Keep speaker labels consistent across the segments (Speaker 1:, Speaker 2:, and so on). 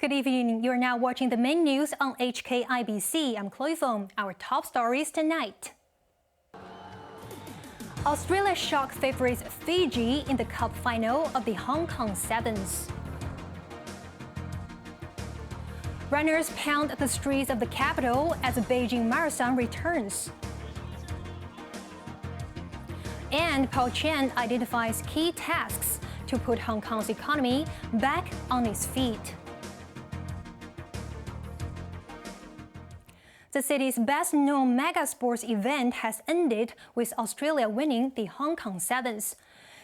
Speaker 1: Good evening. You're now watching the main news on HKIBC. I'm Chloe Feng. Our top stories tonight. Australia shock favorites Fiji in the Cup final of the Hong Kong Sevens. Runners pound the streets of the capital as the Beijing Marathon returns. And Paul Chan identifies key tasks to put Hong Kong's economy back on its feet. The city's best-known mega sports event has ended with Australia winning the Hong Kong Sevens.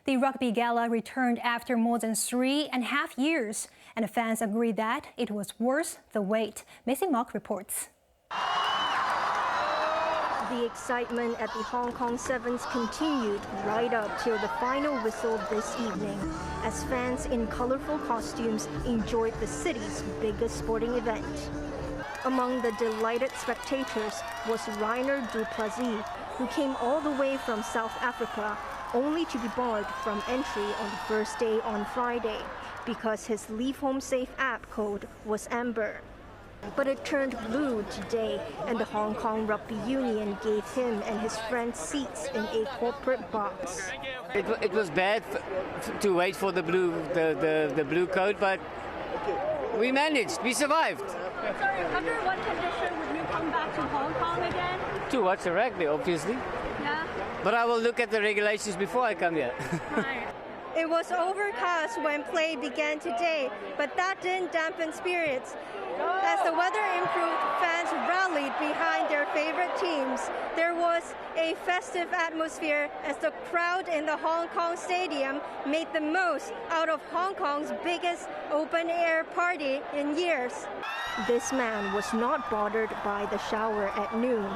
Speaker 1: The rugby gala returned after more than 3.5 years, and fans agree that it was worth the wait. Macy Mock reports.
Speaker 2: The excitement at the Hong Kong Sevens continued right up till the final whistle this evening, as fans in colorful costumes enjoyed the city's biggest sporting event. Among the delighted spectators was Rainer du Plessis, who came all the way from South Africa, only to be barred from entry on the first day on Friday, because his Leave Home Safe app code was amber. But it turned blue today, and the Hong Kong Rugby Union gave him and his friends seats in a corporate box.
Speaker 3: It was bad to wait for the blue code, but we managed. We survived.
Speaker 2: Sorry, under what condition would you come back to Hong Kong again?
Speaker 3: To watch the rugby, obviously.
Speaker 2: Yeah.
Speaker 3: But I will look at the regulations before I come here.
Speaker 2: Right. It was overcast when play began today, but that didn't dampen spirits. As the weather improved, fans rallied behind their favorite teams. There was a festive atmosphere as the crowd in the Hong Kong Stadium made the most out of Hong Kong's biggest open-air party in years. This man was not bothered by the shower at noon.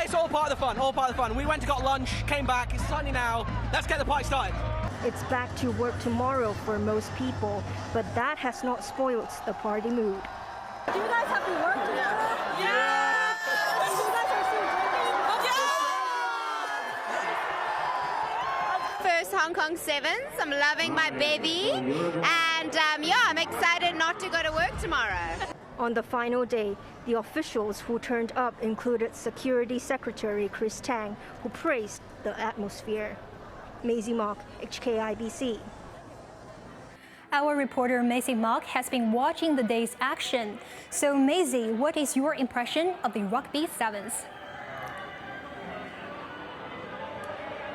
Speaker 4: It's all part of the fun, all part of the fun. We went and got lunch, came back, it's sunny now. Let's get the party started.
Speaker 2: It's back to work tomorrow for most people, but that has not spoiled the party mood. Do you guys have to work tomorrow?
Speaker 4: Yeah!
Speaker 2: And you guys are still drinking?
Speaker 5: First Hong Kong Sevens. I'm loving my baby, and I'm excited not to go to work tomorrow.
Speaker 2: On the final day, the officials who turned up included Security Secretary Chris Tang, who praised the atmosphere. Macy Mock, HKIBC.
Speaker 1: Our reporter Macy Mock has been watching the day's action. So Macy, what is your impression of the Rugby Sevens?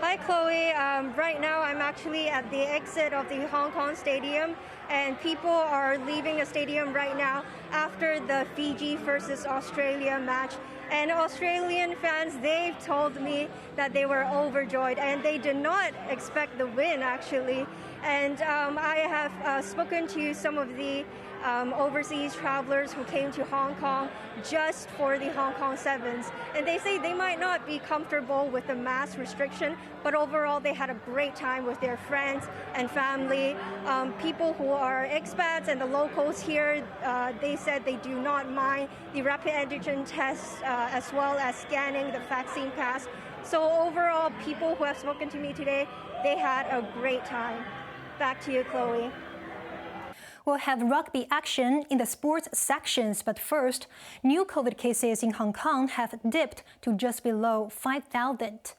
Speaker 2: Hi Chloe, right now I'm actually at the exit of the Hong Kong Stadium, and people are leaving the stadium right now after the Fiji versus Australia match. And Australian fans, they've told me that they were overjoyed and they did not expect the win actually. And I have spoken to some of the overseas travelers who came to Hong Kong just for the Hong Kong Sevens. And they say they might not be comfortable with the mask restriction, but overall they had a great time with their friends and family. People who are expats and the locals here, they said they do not mind the rapid antigen tests as well as scanning the vaccine pass. So overall, people who have spoken to me today, they had a great time. Back to you, Chloe.
Speaker 1: We'll have rugby action in the sports sections, but first, new COVID cases in Hong Kong have dipped to just below 5,000.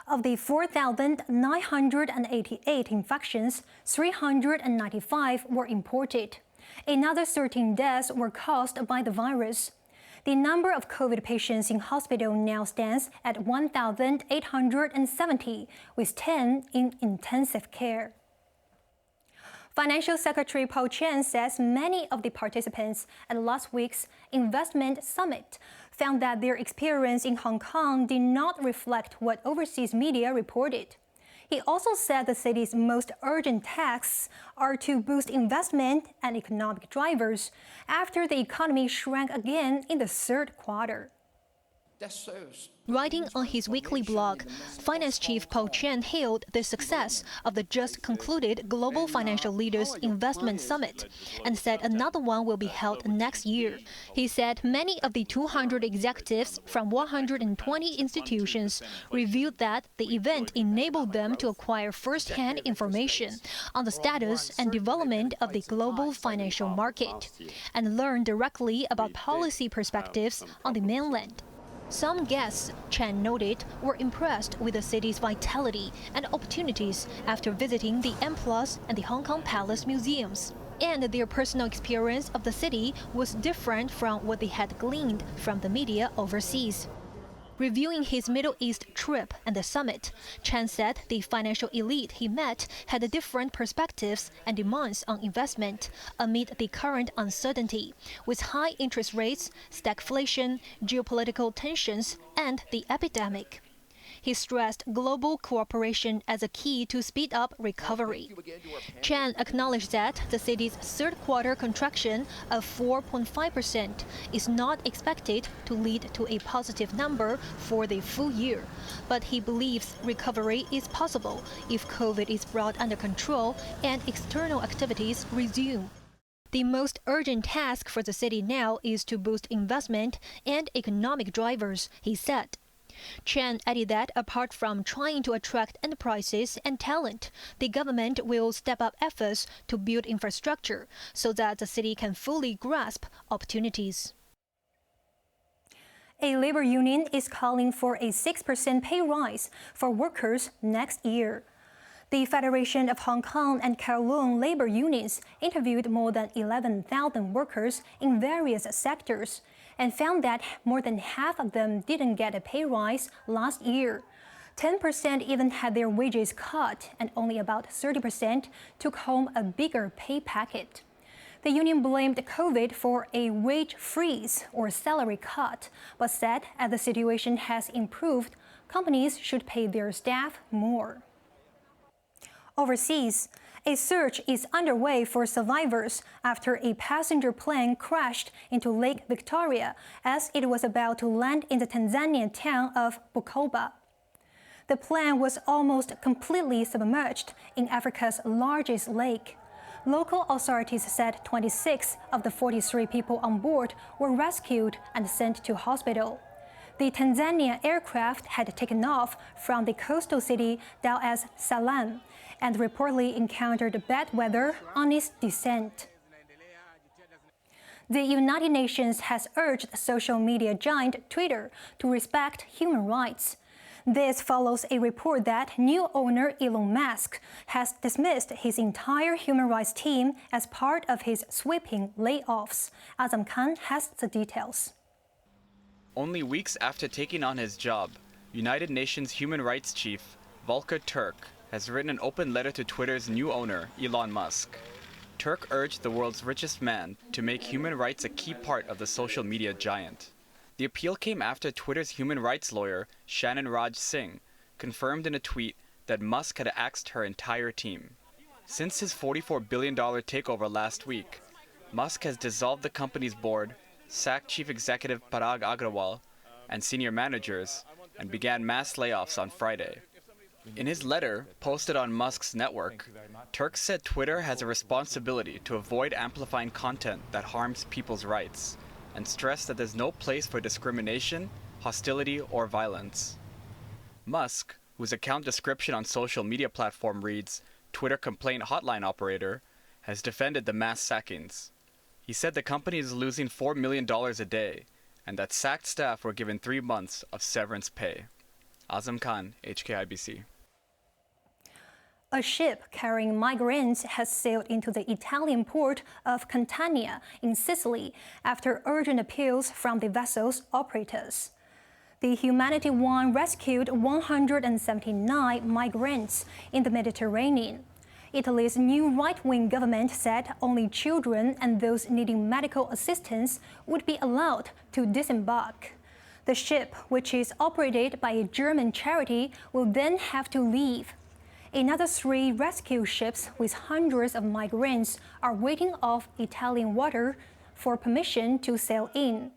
Speaker 1: Of the 4,988 infections, 395 were imported. Another 13 deaths were caused by the virus. The number of COVID patients in hospital now stands at 1,870, with 10 in intensive care. Financial Secretary Paul Chan says many of the participants at last week's investment summit found that their experience in Hong Kong did not reflect what overseas media reported. He also said the city's most urgent tasks are to boost investment and economic drivers after the economy shrank again in the third quarter. Writing on his weekly blog, Finance Chief Paul Chen hailed the success of the just concluded Global Financial Leaders Investment Summit and said another one will be held next year. He said many of the 200 executives from 120 institutions revealed that the event enabled them to acquire first-hand information on the status and development of the global financial market and learn directly about policy perspectives on the mainland. Some guests, Chen noted, were impressed with the city's vitality and opportunities after visiting the M+ and the Hong Kong Palace museums. And their personal experience of the city was different from what they had gleaned from the media overseas. Reviewing his Middle East trip and the summit, Chen said the financial elite he met had different perspectives and demands on investment amid the current uncertainty, with high interest rates, stagflation, geopolitical tensions, and the epidemic. He stressed global cooperation as a key to speed up recovery. Chen acknowledged that the city's third-quarter contraction of 4.5% is not expected to lead to a positive number for the full year, but he believes recovery is possible if COVID is brought under control and external activities resume. The most urgent task for the city now is to boost investment and economic drivers, he said. Chen added that apart from trying to attract enterprises and talent, the government will step up efforts to build infrastructure so that the city can fully grasp opportunities. A labor union is calling for a 6% pay rise for workers next year. The Federation of Hong Kong and Kowloon labor unions interviewed more than 11,000 workers in various sectors and found that more than half of them didn't get a pay rise last year. 10% even had their wages cut, and only about 30% took home a bigger pay packet. The union blamed COVID for a wage freeze or salary cut, but said as the situation has improved, companies should pay their staff more. Overseas, a search is underway for survivors after a passenger plane crashed into Lake Victoria as it was about to land in the Tanzanian town of Bukoba. The plane was almost completely submerged in Africa's largest lake. Local authorities said 26 of the 43 people on board were rescued and sent to hospital. The Tanzania aircraft had taken off from the coastal city Dar es Salaam and reportedly encountered bad weather on its descent. The United Nations has urged social media giant Twitter to respect human rights. This follows a report that new owner Elon Musk has dismissed his entire human rights team as part of his sweeping layoffs. Azam Khan has the details.
Speaker 6: Only weeks after taking on his job, United Nations human rights chief Volker Turk has written an open letter to Twitter's new owner, Elon Musk. Turk urged the world's richest man to make human rights a key part of the social media giant. The appeal came after Twitter's human rights lawyer, Shannon Raj Singh, confirmed in a tweet that Musk had axed her entire team. Since his $44 billion takeover last week, Musk has dissolved the company's board, sacked Chief Executive Parag Agrawal and senior managers, and began mass layoffs on Friday. In his letter, posted on Musk's network, Turk said Twitter has a responsibility to avoid amplifying content that harms people's rights, and stressed that there's no place for discrimination, hostility, or violence. Musk, whose account description on social media platform reads, Twitter complaint hotline operator, has defended the mass sackings. He said the company is losing $4 million a day, and that sacked staff were given 3 months of severance pay. Azam Khan, HKIBC.
Speaker 1: A ship carrying migrants has sailed into the Italian port of Catania in Sicily after urgent appeals from the vessel's operators. The Humanity One rescued 179 migrants in the Mediterranean. Italy's new right-wing government said only children and those needing medical assistance would be allowed to disembark. The ship, which is operated by a German charity, will then have to leave. Another 3 rescue ships with hundreds of migrants are waiting off Italian water for permission to sail in.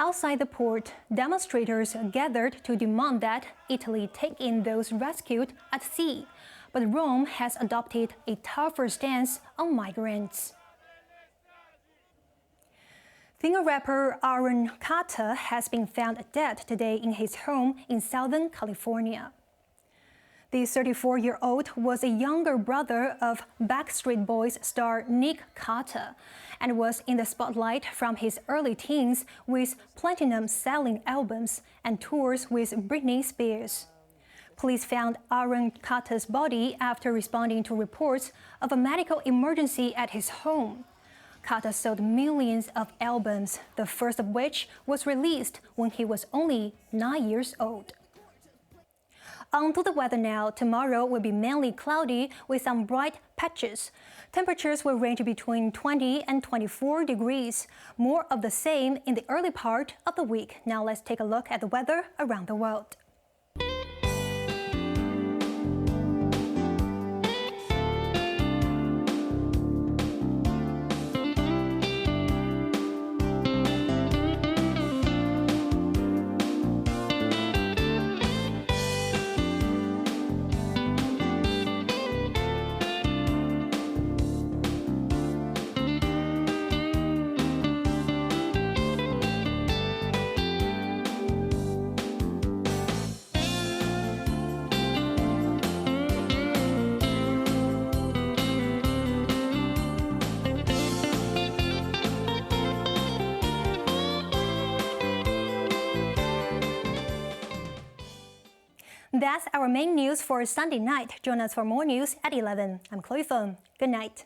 Speaker 1: Outside the port, demonstrators gathered to demand that Italy take in those rescued at sea. But Rome has adopted a tougher stance on migrants. Singer rapper Aaron Carter has been found dead today in his home in Southern California. The 34-year-old was a younger brother of Backstreet Boys star Nick Carter and was in the spotlight from his early teens with platinum-selling albums and tours with Britney Spears. Police found Aaron Carter's body after responding to reports of a medical emergency at his home. Carter sold millions of albums, the first of which was released when he was only 9 years old. On to the weather now. Tomorrow will be mainly cloudy with some bright patches. Temperatures will range between 20 and 24 degrees. More of the same in the early part of the week. Now let's take a look at the weather around the world. That's our main news for Sunday night. Join us for more news at 11. I'm Chloe Feng. Good night.